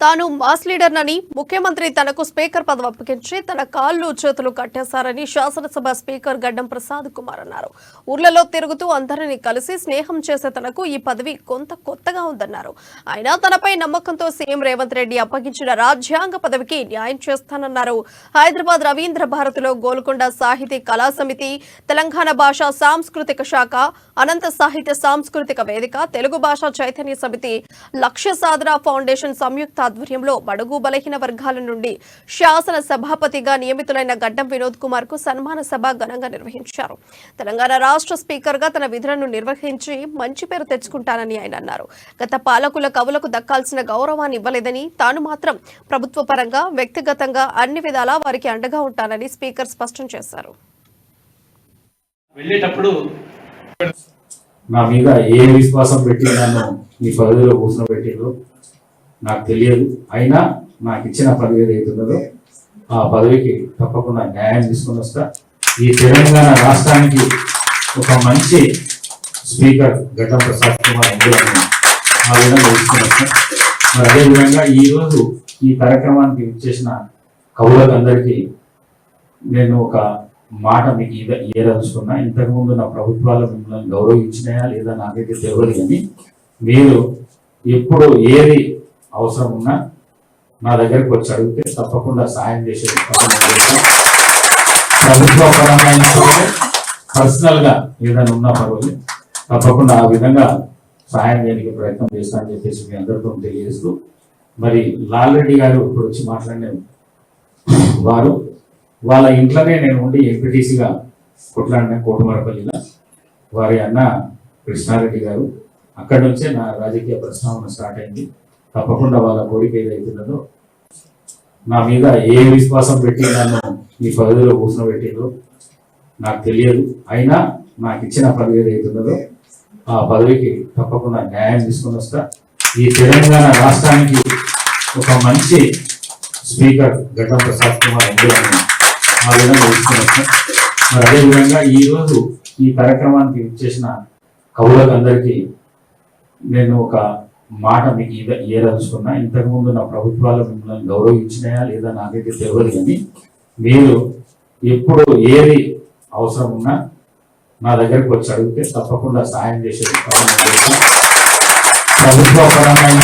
తాను మాస్ లీడర్నని ముఖ్యమంత్రి తనకు స్పీకర్ పదవి అప్పగించి తన కాళ్ళు చేతులు కట్టేశారని శాసనసభ స్పీకర్ గడ్డం ప్రసాద్ కుమార్ అన్నారు. ఊర్లలో తిరుగుతూ అందరినీ కలిసి స్నేహం చేసే తనకు ఈ పదవి కొంత కొత్తగా ఉందన్నారు. అయినా తనపై నమ్మకంతో సీఎం రేవంత్ రెడ్డి అప్పగించిన రాజ్యాంగ పదవికి న్యాయం చేస్తానన్నారు. హైదరాబాద్ రవీంద్ర భారతిలో గోల్కొండ సాహితీ కళా సమితి, తెలంగాణ భాషా సాంస్కృతిక శాఖ, అనంత సాహిత్య సాంస్కృతిక వేదిక, తెలుగు భాషా చైతన్య సమితి, లక్ష్య సాధన ఫౌండేషన్ సంయుక్త ఆధ్వర్యంలో బడుగు బలహీన వర్గాల నుండి శాసన సభాపతిగా నియమితులైన గడ్డం వినోద్ కుమార్ కు సన్మాన సభ ఘనంగా నిర్వహించారు. తెలంగాణ రాష్ట్ర స్పీకర్ గా తన విధులను నిర్వహించి మంచి పేరు తెచ్చుకుంటానని ఆయన అన్నారు. గత పాలకుల కవులకు దక్కాల్సిన గౌరవాన్ని ఇవ్వలేదని, తాను మాత్రం ప్రభుత్వ పరంగా వ్యక్తిగతంగా అన్ని విధాలా వారికి అండగా ఉంటానని స్పీకర్ స్పష్టం చేశారు. నా మీద ఏ విశ్వాసం పెట్టి నన్ను ఈ పదవిలో కూర్చోబెట్టిందో నాకు తెలియదు. అయినా నాకు ఇచ్చిన పదవి ఏదైతున్నదో ఆ పదవికి తప్పకుండా న్యాయం తీసుకొని వస్తా. ఈ తెలంగాణ రాష్ట్రానికి ఒక మంచి స్పీకర్ గడ్డం ప్రసాద్ కుమార్ ఆ విధంగా తీసుకొని వస్తా. మరి అదేవిధంగా ఈరోజు ఈ కార్యక్రమానికి ఇచ్చేసిన కవులందరికీ నేను ఒక మాట మీకు ఏదలుచుకున్నా. ఇంతకుముందు నా ప్రభుత్వాలు మిమ్మల్ని గౌరవించినాయా లేదా నాకైతే తెలియదు, కానీ మీరు ఎప్పుడు ఏది అవసరం ఉన్నా నా దగ్గరికి వచ్చి అడిగితే తప్పకుండా సాయం చేసే ప్రభుత్వ పరమైన పర్సనల్ గా ఏదైనా ఉన్నా పర్వాలేదు, తప్పకుండా ఆ విధంగా సాయం చేయడానికి ప్రయత్నం చేస్తానని చెప్పేసి మీ అందరితో తెలియజేస్తూ, మరి లాల్ రెడ్డి గారు ఇప్పుడు వచ్చి మాట్లాడిన వారు వాళ్ళ ఇంట్లోనే నేను ఉండి ఎంపీటీసీగా కొట్లాడిన కోటమరపల్లిలో వారి అన్న కృష్ణారెడ్డి గారు, అక్కడి నుంచే నా రాజకీయ ప్రస్తావన స్టార్ట్ అయింది. తప్పకుండా వాళ్ళ కోరిక ఏదైతున్నదో నా మీద ఏ విశ్వాసం పెట్టి నన్ను ఈ పదవిలో కూర్చోబెట్టిందో నాకు తెలియదు. అయినా నాకు ఇచ్చిన పదవి ఏదైతున్నదో ఆ పదవికి తప్పకుండా న్యాయం తీసుకొని వస్తా. ఈ తెలంగాణ రాష్ట్రానికి ఒక మంచి స్పీకర్ గడ్డం ప్రసాద్ కుమార్ ఆ విధంగా తీసుకొని వస్తాం. మరి అదేవిధంగా ఈరోజు ఈ కార్యక్రమానికి ఇచ్చేసిన కవులందరికీ నేను ఒక మాట మీకు ఏదలుచుకున్నా. ఇంతకుముందు నా ప్రభుత్వాలు మిమ్మల్ని గౌరవించినాయా లేదా నాకైతే తెలియదు, కానీ మీరు ఎప్పుడు ఏది అవసరం ఉన్నా నా దగ్గరికి వచ్చి అడిగితే తప్పకుండా సాయం చేసే ప్రభుత్వ పరమైన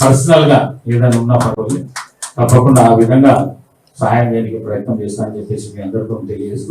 పర్సనల్ గా ఏదైనా ఉన్నా పర్వాలేదు, తప్పకుండా ఆ విధంగా సహాయం చేయడానికి ప్రయత్నం చేస్తానని చెప్పేసి మీ అందరితో తెలియజేస్తూ